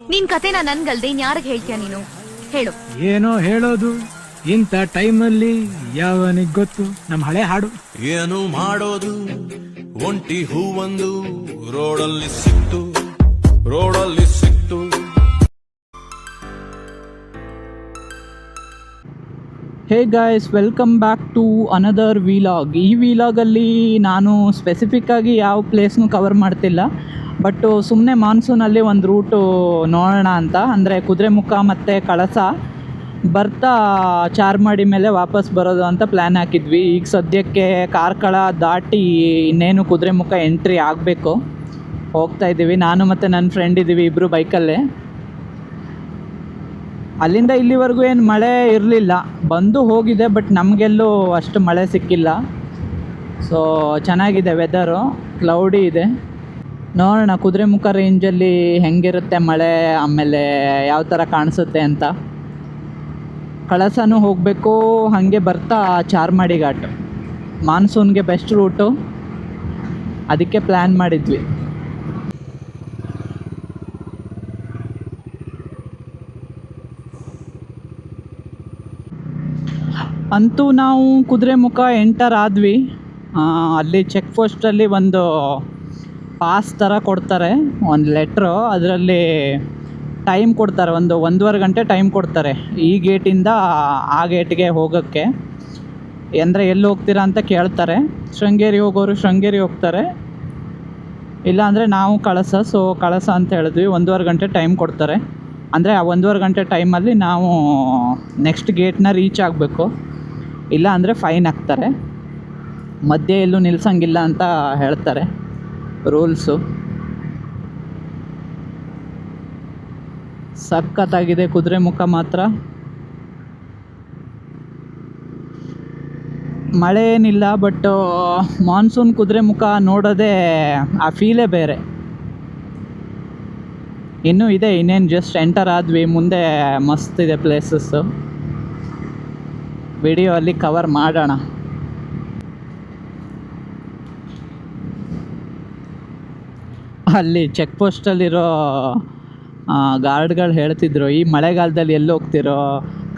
ನಿನ್ ಕತೆನ ನನ್ಗಲ್ದೆ ಇನ್ಯಾರಿಗೆ ಹೇಳ್ತೀಯ ನೀನು? ಹೇಳು. ಏನೋ ಹೇಳೋದು ಇಂಥ ಟೈಮಲ್ಲಿ ಯಾವನಿಗೆ ಗೊತ್ತು. ನಮ್ಮ ಹಳೆ ಹಾಡು. ಏನು ಮಾಡೋದು ಒಂಟಿ ಹೂವೊಂದು ರೋಡಲ್ಲಿ ಸಿಕ್ತು. Hey guys, welcome back to another vlog. ಈ ವಿಲಾಗಲ್ಲಿ ನಾನು ಸ್ಪೆಸಿಫಿಕ್ಕಾಗಿ ಯಾವ ಪ್ಲೇಸ್ನೂ ಕವರ್ ಮಾಡ್ತಿಲ್ಲ, ಬಟ್ಟು ಸುಮ್ಮನೆ ಮಾನ್ಸೂನಲ್ಲಿ ಒಂದು ರೂಟು ನೋಡೋಣ ಅಂತ. ಅಂದರೆ ಕುದುರೆಮುಖ ಮತ್ತು ಕಳಸ ಬರ್ತಾ ಚಾರ್ಮಾಡಿ ಮೇಲೆ ವಾಪಸ್ ಬರೋದು ಅಂತ ಪ್ಲ್ಯಾನ್ ಹಾಕಿದ್ವಿ. ಈಗ ಸದ್ಯಕ್ಕೆ ಕಾರ್ಕಳ ದಾಟಿ ಇನ್ನೇನು ಕುದುರೆಮುಖ ಎಂಟ್ರಿ ಆಗಬೇಕು. ಹೋಗ್ತಾ ಇದ್ದೀವಿ, ನಾನು ಮತ್ತು ನನ್ನ ಫ್ರೆಂಡ್ ಇದ್ದೀವಿ, ಇಬ್ಬರು ಬೈಕಲ್ಲೇ. ಅಲ್ಲಿಂದ ಇಲ್ಲಿವರೆಗೂ ಏನು ಮಳೆ ಇರಲಿಲ್ಲ, ಬಂದು ಹೋಗಿದೆ, ಬಟ್ ನಮಗೆಲ್ಲೂ ಅಷ್ಟು ಮಳೆ ಸಿಕ್ಕಿಲ್ಲ. ಸೊ ಚೆನ್ನಾಗಿದೆ ವೆದರು, ಕ್ಲೌಡಿ ಇದೆ. ನೋಡೋಣ ಕುದುರೆಮುಖ ರೇಂಜಲ್ಲಿ ಹೆಂಗಿರುತ್ತೆ ಮಳೆ, ಆಮೇಲೆ ಯಾವ ಥರ ಕಾಣಿಸುತ್ತೆ ಅಂತ. ಕಳಸನೂ ಹೋಗಬೇಕು, ಹಾಗೆ ಬರ್ತಾ ಚಾರ್ಮಾಡಿ ಘಾಟ್ ಮಾನ್ಸೂನ್ಗೆ ಬೆಸ್ಟ್ ರೂಟು, ಅದಕ್ಕೆ ಪ್ಲ್ಯಾನ್ ಮಾಡಿದ್ವಿ. ಅಂತೂ ನಾವು ಕುದುರೆಮುಖ ಎಂಟರ್ ಆದ್ವಿ. ಅಲ್ಲಿ ಚೆಕ್ ಪೋಸ್ಟಲ್ಲಿ ಒಂದು ಪಾಸ್ ಥರ ಕೊಡ್ತಾರೆ, ಒಂದು ಲೆಟ್ರು. ಅದರಲ್ಲಿ ಟೈಮ್ ಕೊಡ್ತಾರೆ, ಒಂದೂವರೆ ಗಂಟೆ ಟೈಮ್ ಕೊಡ್ತಾರೆ ಈ ಗೇಟಿಂದ ಆ ಗೇಟ್ಗೆ ಹೋಗೋಕ್ಕೆ. ಅಂದರೆ ಎಲ್ಲಿ ಹೋಗ್ತೀರಾ ಅಂತ ಕೇಳ್ತಾರೆ. ಶೃಂಗೇರಿ ಹೋಗೋರು ಶೃಂಗೇರಿ ಹೋಗ್ತಾರೆ, ಇಲ್ಲಾಂದರೆ ನಾವು ಕಳಸ. ಸೊ ಕಳಸ ಅಂತ ಹೇಳಿದ್ವಿ. ಒಂದೂವರೆ ಗಂಟೆ ಟೈಮ್ ಕೊಡ್ತಾರೆ. ಅಂದರೆ ಆ ಒಂದೂವರೆ ಗಂಟೆ ಟೈಮಲ್ಲಿ ನಾವು ನೆಕ್ಸ್ಟ್ ಗೇಟ್ನ ರೀಚ್ ಆಗಬೇಕು, ಇಲ್ಲ ಅಂದರೆ ಫೈನ್ ಹಾಕ್ತಾರೆ. ಮಧ್ಯೆ ಎಲ್ಲೂ ನಿಲ್ಸಂಗಿಲ್ಲ ಅಂತ ಹೇಳ್ತಾರೆ ರೂಲ್ಸು. ಸಖತ್ತಾಗಿದೆ ಕುದುರೆಮುಖ ಮಾತ್ರ. ಮಳೆ ಏನಿಲ್ಲ, ಬಟ್ ಮಾನ್ಸೂನ್ ಕುದುರೆಮುಖ ನೋಡೋದೇ ಆ ಫೀಲೇ ಬೇರೆ. ಇನ್ನೂ ಇದೆ, ಇನ್ನೇನು ಜಸ್ಟ್ ಎಂಟರ್ ಆದ್ವಿ. ಮುಂದೆ ಮಸ್ತ್ ಇದೆ ಪ್ಲೇಸಸ್ಸು, ವಿಡಿಯೋ ಅಲ್ಲಿ ಕವರ್ ಮಾಡೋಣ. ಅಲ್ಲಿ ಚೆಕ್ ಪೋಸ್ಟಲ್ಲಿರೋ ಗಾರ್ಡ್ಗಳು ಹೇಳ್ತಿದ್ರು, ಈ ಮಳೆಗಾಲದಲ್ಲಿ ಎಲ್ಲಿ ಹೋಗ್ತಿರೋ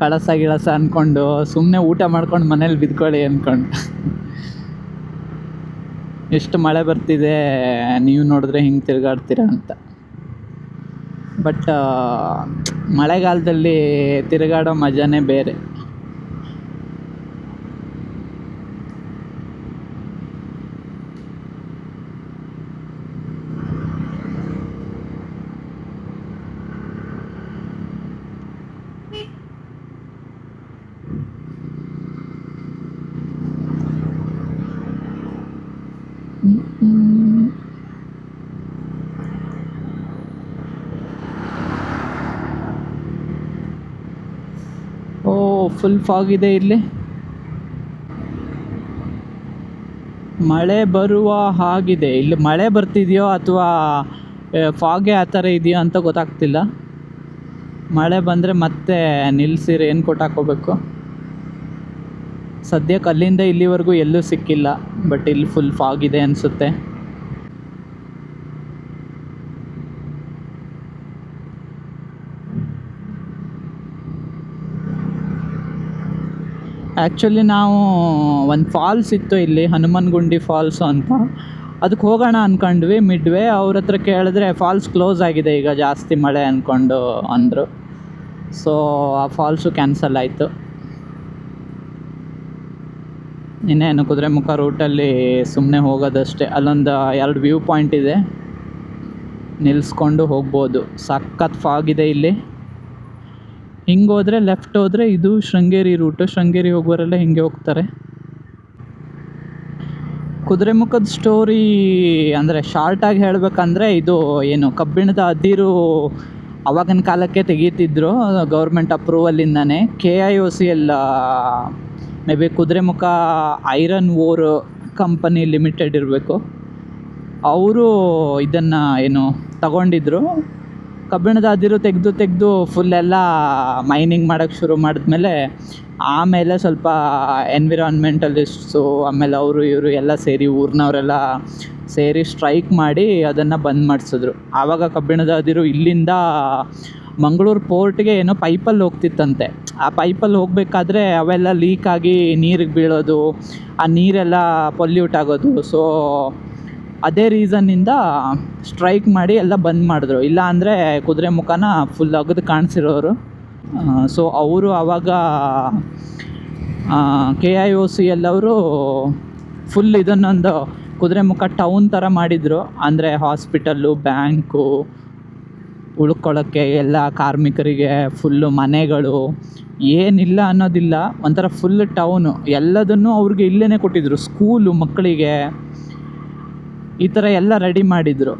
ಕಳಸ ಗಿಳಸ ಅಂದ್ಕೊಂಡು, ಸುಮ್ಮನೆ ಊಟ ಮಾಡ್ಕೊಂಡು ಮನೇಲಿ ಬಿದ್ಕೊಳ್ಳಿ ಅಂದ್ಕೊಂಡು. ಎಷ್ಟು ಮಳೆ ಬರ್ತಿದೆ, ನೀವು ನೋಡಿದ್ರೆ ಹಿಂಗೆ ತಿರುಗಾಡ್ತೀರ ಅಂತ. ಬಟ್ ಮಳೆಗಾಲದಲ್ಲಿ ತಿರುಗಾಡೋ ಮಜಾನೇ ಬೇರೆ. ಓ, ಫುಲ್ ಫಾಗ್ ಇದೆ ಇಲ್ಲಿ. ಮಳೆ ಬರುವ ಹಾಗಿದೆ. ಇಲ್ಲಿ ಮಳೆ ಬರ್ತಿದೆಯೋ ಅಥವಾ ಫಾಗೆ ಆ ಥರ ಇದೆಯೋ ಅಂತ ಗೊತ್ತಾಗ್ತಿಲ್ಲ. ಮಳೆ ಬಂದರೆ ಮತ್ತೆ ನಿಲ್ಲಿಸಿ ರೇನ್ ಕೋಟ್ ಹಾಕೋಬೇಕು. ಸದ್ಯಕ್ಕೆ ಅಲ್ಲಿಂದ ಇಲ್ಲಿವರೆಗೂ ಎಲ್ಲೂ ಸಿಕ್ಕಿಲ್ಲ, ಬಟ್ ಇಲ್ಲಿ ಫುಲ್ ಫಾಗ್ ಇದೆ ಅನಿಸುತ್ತೆ. ಆ್ಯಕ್ಚುಲಿ ನಾವು ಒಂದು ಫಾಲ್ಸ್ ಇತ್ತು ಇಲ್ಲಿ, ಹನುಮನಗುಂಡಿ ಫಾಲ್ಸು ಅಂತ, ಅದಕ್ಕೆ ಹೋಗೋಣ ಅಂದ್ಕೊಂಡ್ವಿ. ಮಿಡ್ವೇ ಅವ್ರ ಹತ್ರ ಕೇಳಿದ್ರೆ ಫಾಲ್ಸ್ ಕ್ಲೋಸ್ ಆಗಿದೆ ಈಗ, ಜಾಸ್ತಿ ಮಳೆ ಅಂದ್ಕೊಂಡು ಅಂದರು. ಸೊ ಆ ಫಾಲ್ಸು ಕ್ಯಾನ್ಸಲ್ ಆಯಿತು. ಇನ್ನೇನು ಕುದುರೆಮುಖ ರೂಟಲ್ಲಿ ಸುಮ್ಮನೆ ಹೋಗೋದಷ್ಟೇ. ಅಲ್ಲೊಂದು 2 ವ್ಯೂ ಪಾಯಿಂಟ್ ಇದೆ, ನಿಲ್ಲಿಸ್ಕೊಂಡು ಹೋಗ್ಬೋದು. ಸಖತ್ ಫಾಗ್ ಇದೆ ಇಲ್ಲಿ. ಹಿಂಗೆ ಹೋದರೆ ಲೆಫ್ಟ್ ಹೋದರೆ ಇದು ಶೃಂಗೇರಿ ರೂಟು. ಶೃಂಗೇರಿ ಹೋಗೋರೆಲ್ಲ ಹಿಂಗೆ ಹೋಗ್ತಾರೆ. ಕುದುರೆಮುಖದ ಸ್ಟೋರಿ ಅಂದರೆ ಶಾರ್ಟಾಗಿ ಹೇಳಬೇಕಂದ್ರೆ, ಇದು ಏನು ಕಬ್ಬಿಣದ ಅದಿರು ಅವಾಗಿನ ಕಾಲಕ್ಕೆ ತೆಗೀತಿದ್ರು ಗೌರ್ಮೆಂಟ್ ಅಪ್ರೂವಲಿಂದನೇ. KIOCL may be Kudremukh iron ore company limited ಇರಬೇಕು, ಅವರು ಇದನ್ನು ಏನು ತಗೊಂಡಿದ್ರು. ಕಬ್ಬಿಣದ ಅದಿರು ತೆಗೆದು ಫುಲ್ಲೆಲ್ಲ ಮೈನಿಂಗ್ ಮಾಡೋಕ್ಕೆ ಶುರು ಮಾಡಿದ್ಮೇಲೆ, ಆಮೇಲೆ ಸ್ವಲ್ಪ ಎನ್ವಿರಾನ್ಮೆಂಟಲಿಸ್ಟ್ಸು ಆಮೇಲೆ ಅವರು ಇವರು ಎಲ್ಲ ಸೇರಿ ಊರಿನವರೆಲ್ಲ ಸೇರಿ ಸ್ಟ್ರೈಕ್ ಮಾಡಿ ಅದನ್ನು ಬಂದ್ ಮಾಡಿಸಿದ್ರು. ಆವಾಗ ಕಬ್ಬಿಣದ ಅದಿರು ಇಲ್ಲಿಂದ ಮಂಗಳೂರು ಪೋರ್ಟ್ಗೆ ಏನೋ ಪೈಪಲ್ಲಿ ಹೋಗ್ತಿತ್ತಂತೆ. ಆ ಪೈಪಲ್ಲಿ ಹೋಗಬೇಕಾದ್ರೆ ಅವೆಲ್ಲ ಲೀಕ್ ಆಗಿ ನೀರಿಗೆ ಬೀಳೋದು, ಆ ನೀರೆಲ್ಲ ಪೊಲ್ಯೂಟ್ ಆಗೋದು. ಸೊ ಅದೇ ರೀಸನ್ನಿಂದ ಸ್ಟ್ರೈಕ್ ಮಾಡಿ ಎಲ್ಲ ಬಂದ್ ಮಾಡಿದ್ರು. ಇಲ್ಲ ಅಂದರೆ ಕುದುರೆ ಮುಖನ ಫುಲ್ ಅಗದು ಕಾಣಿಸಿರೋರು. ಸೊ ಅವರು ಆವಾಗ KIOC ಎಲ್ಲವರು ಫುಲ್ ಇದನ್ನೊಂದು ಕುದುರೆ ಮುಖ ಟೌನ್ ಥರ ಮಾಡಿದರು. ಅಂದರೆ ಹಾಸ್ಪಿಟಲ್ಲು, ಬ್ಯಾಂಕು, ಉಳ್ಕೊಳ್ಳೋಕ್ಕೆ ಎಲ್ಲ ಕಾರ್ಮಿಕರಿಗೆ ಫುಲ್ಲು ಮನೆಗಳು, ಏನಿಲ್ಲ ಅನ್ನೋದಿಲ್ಲ, ಒಂಥರ ಫುಲ್ ಟೌನು. ಎಲ್ಲದನ್ನು ಅವ್ರಿಗೆ ಇಲ್ಲೇ ಕೊಟ್ಟಿದ್ದರು. ಸ್ಕೂಲು ಮಕ್ಕಳಿಗೆ ಈ ಥರ ಎಲ್ಲ ರೆಡಿ ಮಾಡಿದರು.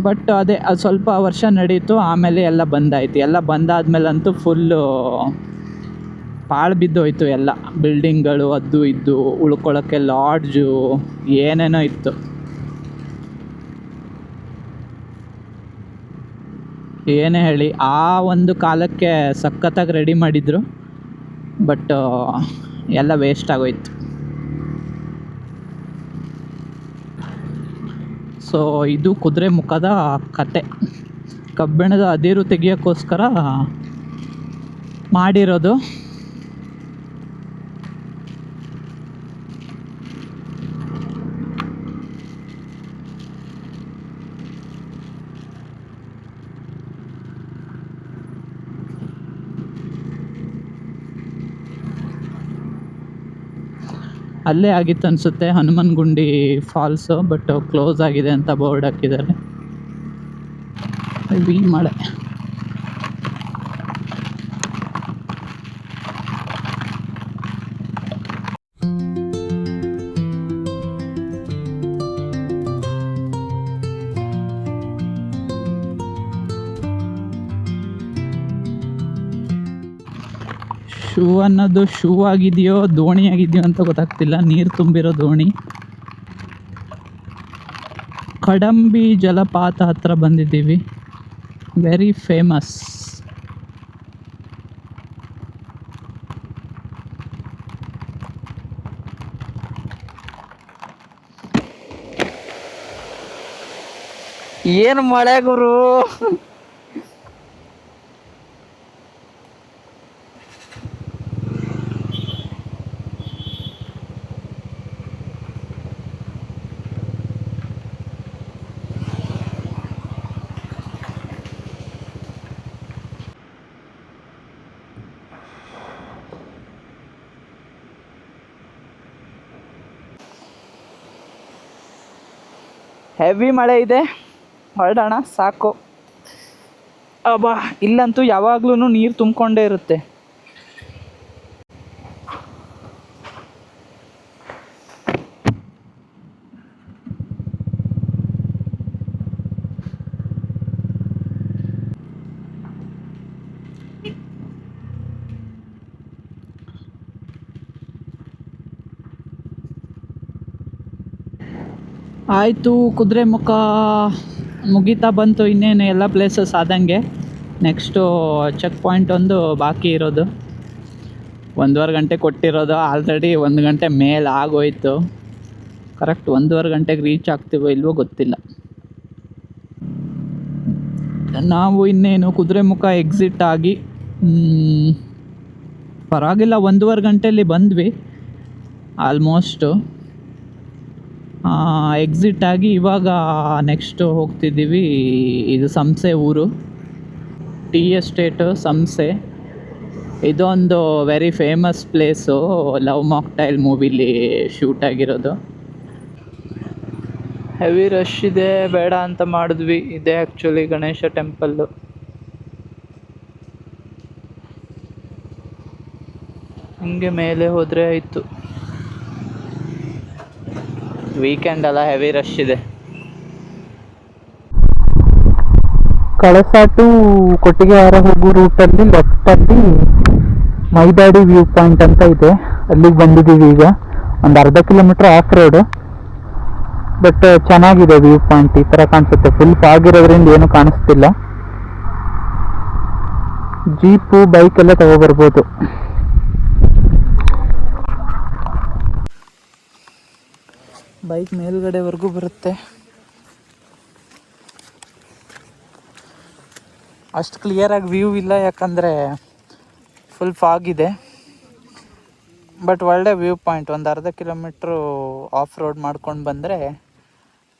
ಬಟ್ ಅದು ಸ್ವಲ್ಪ ವರ್ಷ ನಡೀತು, ಆಮೇಲೆ ಎಲ್ಲ ಬಂದಾಯಿತು. ಎಲ್ಲ ಬಂದಾದ್ಮೇಲಂತೂ ಫುಲ್ಲು ಪಾಳು ಬಿದ್ದೋಯ್ತು ಎಲ್ಲ. ಬಿಲ್ಡಿಂಗ್ಗಳು ಅದು ಇದು, ಉಳ್ಕೊಳ್ಳೋಕ್ಕೆ ಲಾಡ್ಜು, ಏನೇನೋ ಇತ್ತು. ಏನೇ ಹೇಳಿ, ಆ ಒಂದು ಕಾಲಕ್ಕೆ ಸಖತ್ತಾಗಿ ರೆಡಿ ಮಾಡಿದರು. ಬಟ್ ಎಲ್ಲ ವೇಸ್ಟ್ ಆಗೋಯ್ತು. ಸೊ ಇದು ಕುದುರೆ ಮುಖದ ಕತೆ. ಕಬ್ಬಿಣದ ಅದಿರು ತೆಗಿಯೋಕ್ಕೋಸ್ಕರ ಮಾಡಿರೋದು. ಅಲ್ಲೇ ಆಗಿತ್ತು ಅನಿಸುತ್ತೆ ಹನುಮನಗುಂಡಿ ಫಾಲ್ಸು, ಬಟ್ ಕ್ಲೋಸ್ ಆಗಿದೆ ಅಂತ ಬೋರ್ಡ್ ಹಾಕಿದ್ದಾರೆ. ಈ ಮಳೆ ಶೂ ಅನ್ನೋದು ಶೂ ಆಗಿದೆಯೋ ದೋಣಿ ಆಗಿದೆಯೋ ಅಂತ ಗೊತ್ತಾಗ್ತಿಲ್ಲ. ನೀರು ತುಂಬಿರೋ ದೋಣಿ. ಕಡಂಬಿ ಜಲಪಾತ ಹತ್ರ ಬಂದಿದ್ದೀವಿ. Very famous. ಏನು ಮಳೆ ಗುರು. ಹೆವಿ ಮಳೆ ಇದೆ. ಹೊರಡೋಣ ಸಾಕು. ಅಬ್ಬಾ, ಇಲ್ಲಂತೂ ಯಾವಾಗ್ಲೂ ನೀರು ತುಂಬಿಕೊಂಡೇ ಇರುತ್ತೆ. ಆಯಿತು, ಕುದುರೆ ಮುಖ ಮುಗೀತಾ ಬಂತು. ಇನ್ನೇನು ಎಲ್ಲ ಪ್ಲೇಸಸ್ ಆದಂಗೆ. ನೆಕ್ಸ್ಟು ಚೆಕ್ ಪಾಯಿಂಟ್ ಒಂದು ಬಾಕಿ ಇರೋದು. 1.5 ಗಂಟೆ ಕೊಟ್ಟಿರೋದು, ಆಲ್ರೆಡಿ 1 ಗಂಟೆ ಮೇಲೆ ಆಗೋಯ್ತು. ಕರೆಕ್ಟ್ 1.5 ಗಂಟೆಗೆ ರೀಚ್ ಆಗ್ತೀವೋ ಇಲ್ವೋ ಗೊತ್ತಿಲ್ಲ. ನಾವು ಇನ್ನೇನು ಕುದುರೆ ಮುಖ ಎಕ್ಸಿಟ್ ಆಗಿ ಪರವಾಗಿಲ್ಲ 1.5 ಗಂಟೆಯಲ್ಲಿ ಬಂದ್ವಿ ಆಲ್ಮೋಸ್ಟು. ಎಕ್ಸಿಟ್ ಆಗಿ ಇವಾಗ ನೆಕ್ಸ್ಟು ಹೋಗ್ತಿದ್ದೀವಿ. ಇದು ಸಂಸೆ ಊರು, ಟೀ ಎಸ್ಟೇಟು ಸಂಸೆ. ಇದೊಂದು very famous place. Love Mocktail ಮೂವಿಲಿ ಶೂಟ್ ಆಗಿರೋದು. ಹೆವಿ ರಶ್ ಇದೆ, ಬೇಡ ಅಂತ ಮಾಡಿದ್ವಿ. ಇದೆ ಆ್ಯಕ್ಚುಲಿ ಗಣೇಶ ಟೆಂಪಲ್ಲು. ಹಂಗೆ ಮೇಲೆ ಹೋದರೆ ಆಯಿತು. ವೀಕೆಂಡ್ ಅಲ್ಲ, ಹೆವಿ ರಶ್ ಇದೆ. ಕಳಸ ಟು ಕೊಟ್ಟಿಗೆಹಾರ ಹೋಗೋ ರೂಟಲ್ಲಿ ಲೆಫ್ಟಲ್ಲಿ ಮೈದಾಡಿ ವ್ಯೂ ಪಾಯಿಂಟ್ ಅಂತ ಇದೆ. ಅಲ್ಲಿಗೆ ಬಂದಿದ್ದೀವಿ ಈಗ. ಒಂದು 1/2 ಕಿಲೋಮೀಟ್ರ್ ಆಫ್ ರೋಡು, ಬಟ್ ಚೆನ್ನಾಗಿದೆ ವ್ಯೂ ಪಾಯಿಂಟ್. ಈ ಥರ ಕಾಣಿಸುತ್ತೆ. ಫುಲ್ ಫಾಗ್ ಇರೋದ್ರಿಂದ ಏನು ಕಾಣಿಸ್ತಿಲ್ಲ. ಜೀಪು ಬೈಕ್ ಎಲ್ಲ ತಗೊಬರ್ಬೋದು. ಬೈಕ್ ಮೇಲ್ಗಡೆವರೆಗೂ ಬರುತ್ತೆ. ಅಷ್ಟು ಕ್ಲಿಯರಾಗಿ ವ್ಯೂ ಇಲ್ಲ, ಯಾಕಂದರೆ ಫುಲ್ ಫಾಗ್ ಇದೆ. ಬಟ್ ಒಳ್ಳೆ ವ್ಯೂ ಪಾಯಿಂಟ್. ಒಂದು ಅರ್ಧ ಕಿಲೋಮೀಟ್ರು ಆಫ್ ರೋಡ್ ಮಾಡ್ಕೊಂಡು ಬಂದರೆ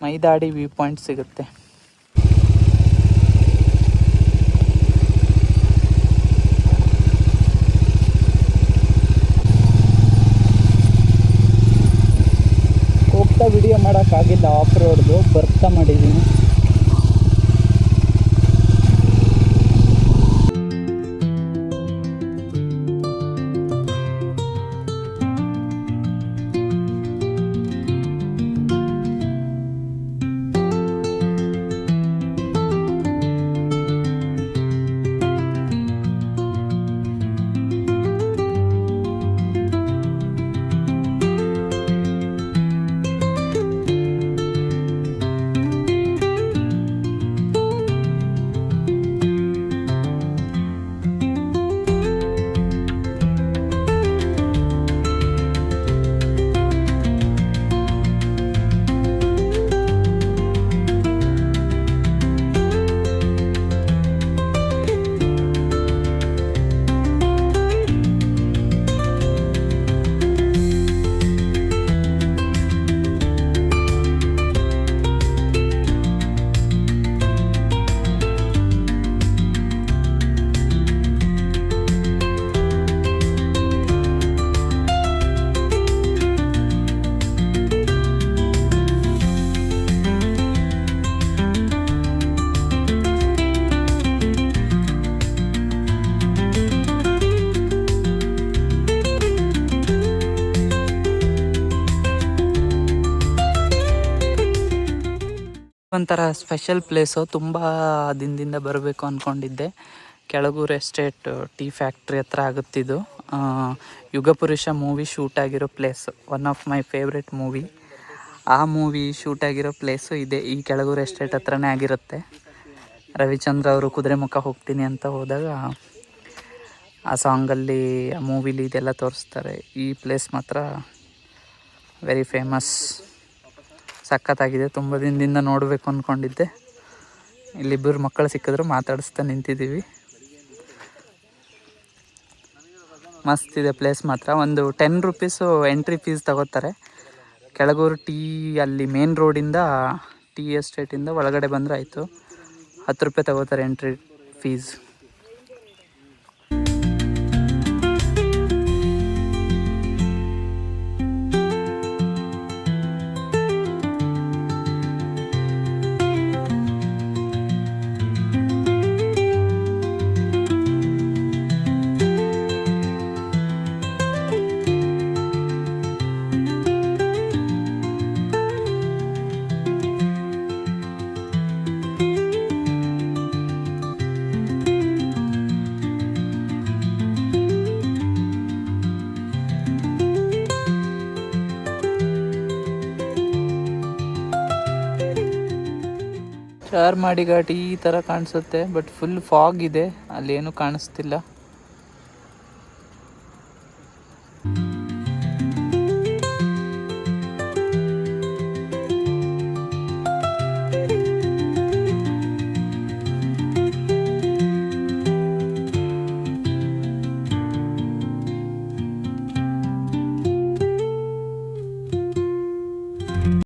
ಮೈದಾಡಿ ವ್ಯೂ ಪಾಯಿಂಟ್ ಸಿಗುತ್ತೆ. ಹೋಗ್ತಾ ವಿಡಿಯೋ ಮಾಡೋಕ್ಕಾಗಿಲ್ಲ, ಆಫ್ ರೋಡ್ದು ಬರ್ತಾ ಮಾಡಿದ್ದೀನಿ. ಒಂಥರ ಸ್ಪೆಷಲ್ ಪ್ಲೇಸು. ತುಂಬ ದಿನದಿಂದ ಬರಬೇಕು ಅಂದ್ಕೊಂಡಿದ್ದೆ. ಕೆಳಗೂರು ಎಸ್ಟೇಟ್ ಟೀ ಫ್ಯಾಕ್ಟ್ರಿ ಹತ್ರ ಆಗುತ್ತಿದ್ದು. ಯುಗಪುರುಷ ಮೂವಿ ಶೂಟ್ ಆಗಿರೋ place, one of my favourite movie. ಆ ಮೂವಿ ಶೂಟ್ ಆಗಿರೋ ಪ್ಲೇಸು ಇದೆ, ಈ ಕೆಳಗೂರು ಎಸ್ಟೇಟ್ ಹತ್ರನೇ ಆಗಿರುತ್ತೆ. ರವಿಚಂದ್ರ ಅವರು ಕುದುರೆಮುಖ ಹೋಗ್ತೀನಿ ಅಂತ ಹೋದಾಗ ಆ ಸಾಂಗಲ್ಲಿ, ಆ ಮೂವಿಲಿ ಇದೆಲ್ಲ ತೋರಿಸ್ತಾರೆ. ಈ ಪ್ಲೇಸ್ ಮಾತ್ರ ವೆರಿ ಫೇಮಸ್, ಸಖತ್ತಾಗಿದೆ. ತುಂಬ ದಿನದಿಂದ ನೋಡಬೇಕು ಅಂದ್ಕೊಂಡಿದ್ದೆ. ಇಲ್ಲಿಬ್ಬರು ಮಕ್ಕಳು ಸಿಕ್ಕಿದ್ರು, ಮಾತಾಡಿಸ್ತಾ ನಿಂತಿದ್ದೀವಿ. ಮಸ್ತಿದೆ ಪ್ಲೇಸ್ ಮಾತ್ರ. ಒಂದು 10 ರೂಪೀಸು ಎಂಟ್ರಿ ಫೀಸ್ ತಗೋತಾರೆ. ಕೆಳಗೂರು ಟೀ ಅಲ್ಲಿ ಮೇನ್ ರೋಡಿಂದ ಟೀ ಎಸ್ಟೇಟಿಂದ ಒಳಗಡೆ ಬಂದರೆ ಆಯಿತು. 10 ರೂಪಾಯಿ ತಗೋತಾರೆ ಎಂಟ್ರಿ ಫೀಸ್. ಚಾರ್ಮಾಡಿ ಘಾಟ್ ಈ ಥರ ಕಾಣಿಸುತ್ತೆ, ಬಟ್ ಫುಲ್ ಫಾಗ್ ಇದೆ, ಅಲ್ಲೇನೂ ಕಾಣಿಸ್ತಿಲ್ಲ.